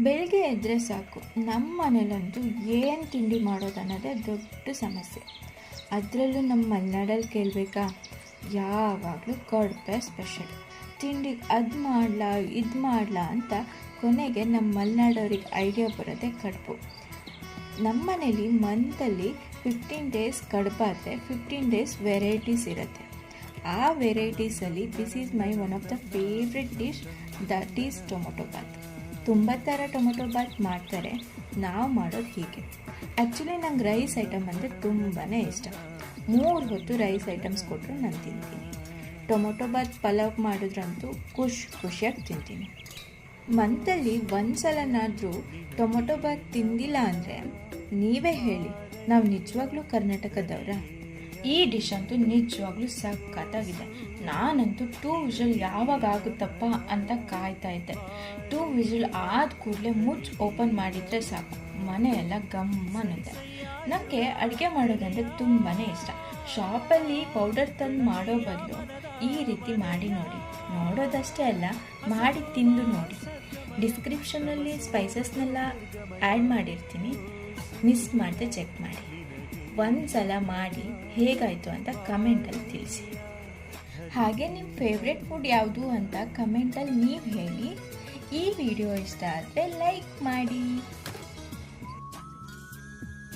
ಬೆಳಗ್ಗೆ ಎದ್ದರೆ ಸಾಕು, ನಮ್ಮ ಮನೇಲಂತೂ ಏನು ತಿಂಡಿ ಮಾಡೋದನ್ನೋದೇ ದೊಡ್ಡ ಸಮಸ್ಯೆ. ಅದರಲ್ಲೂ ನಮ್ಮ ಮಲೆನಾಡಲ್ಲಿ ಕೇಳಬೇಕಾ, ಯಾವಾಗಲೂ ಕಡುಬೆ ಸ್ಪೆಷಲ್. ತಿಂಡಿಗೆ ಅದು ಮಾಡಲಾ ಇದು ಮಾಡಲಾ ಅಂತ ಕೊನೆಗೆ ನಮ್ಮ ಮಲೆನಾಡವ್ರಿಗೆ ಐಡಿಯಾ ಬರೋದೇ ಕಡುಬು. ನಮ್ಮ ಮನೇಲಿ ಮಂತಲ್ಲಿ 15 ಡೇಸ್ ಕಡುಬಾದರೆ 15 ಡೇಸ್ ವೆರೈಟೀಸ್ ಇರುತ್ತೆ. ಆ ವೆರೈಟೀಸಲ್ಲಿ this is my one of the favourite dish, that is tomato bath. ತುಂಬ ಥರ ಟೊಮೊಟೊ ಬಾತ್ ಮಾಡ್ತಾರೆ, ನಾವು ಮಾಡೋದು ಹೀಗೆ. ಆ್ಯಕ್ಚುಲಿ ನಂಗೆ ರೈಸ್ ಐಟಮ್ ಅಂದರೆ ತುಂಬಾ ಇಷ್ಟ. 3 ಹೊತ್ತು ರೈಸ್ ಐಟಮ್ಸ್ ಕೊಟ್ಟರು ನಾನು ತಿಂತೀನಿ. ಟೊಮೊಟೊ ಬಾತ್ ಪಲಾವ್ ಮಾಡಿದ್ರಂತೂ ಖುಷಿಯಾಗಿ ತಿಂತೀನಿ. ಮಂತಲ್ಲಿ ಒಂದು ಸಲನಾದರೂ ಟೊಮೊಟೊ ಬಾತ್ ತಿಂದಿಲ್ಲ ಅಂದರೆ ನೀವೇ ಹೇಳಿ, ನಾವು ನಿಜವಾಗ್ಲೂ ಕರ್ನಾಟಕದವರ? ಈ ಡಿಶ್ ಅಂತೂ ನಿಜವಾಗ್ಲೂ ಸಖತ್ತಾಗಿದೆ. ನಾನಂತೂ 2 ವಿಷಲ್ ಯಾವಾಗ ಆಗುತ್ತಪ್ಪ ಅಂತ ಕಾಯ್ತಾ ಇದ್ದೆ. 2 ವಿಷಲ್ ಆದ ಕೂಡಲೇ ಮುಚ್ಚಿ ಓಪನ್ ಮಾಡಿದರೆ ಸಾಕು, ಮನೆಯೆಲ್ಲ ಗಮ್ಮನ್ನುತ್ತೆ. ನನಗೆ ಅಡುಗೆ ಮಾಡೋದಂದರೆ ತುಂಬಾ ಇಷ್ಟ. ಶಾಪಲ್ಲಿ ಪೌಡರ್ ತಂದು ಮಾಡೋ ಬದಲು ಈ ರೀತಿ ಮಾಡಿ ನೋಡಿ. ನೋಡೋದಷ್ಟೇ ಅಲ್ಲ, ಮಾಡಿ ತಿಂದು ನೋಡಿ. ಡಿಸ್ಕ್ರಿಪ್ಷನಲ್ಲಿ ಸ್ಪೈಸಸ್ನೆಲ್ಲ ಆ್ಯಡ್ ಮಾಡಿರ್ತೀನಿ, ಮಿಸ್ ಮಾಡದೆ ಚೆಕ್ ಮಾಡಿ. ಒಂದು ಸಲ ಮಾಡಿ ಹೇಗಾಯಿತು ಅಂತ ಕಮೆಂಟಲ್ಲಿ ತಿಳಿಸಿ. ಹಾಗೆ ನಿಮ್ಮ ಫೇವ್ರೆಟ್ ಫುಡ್ ಯಾವುದು ಅಂತ ಕಮೆಂಟಲ್ಲಿ ನೀವು ಹೇಳಿ. ಈ ವಿಡಿಯೋ ಇಷ್ಟ ಆದರೆ ಲೈಕ್ ಮಾಡಿ.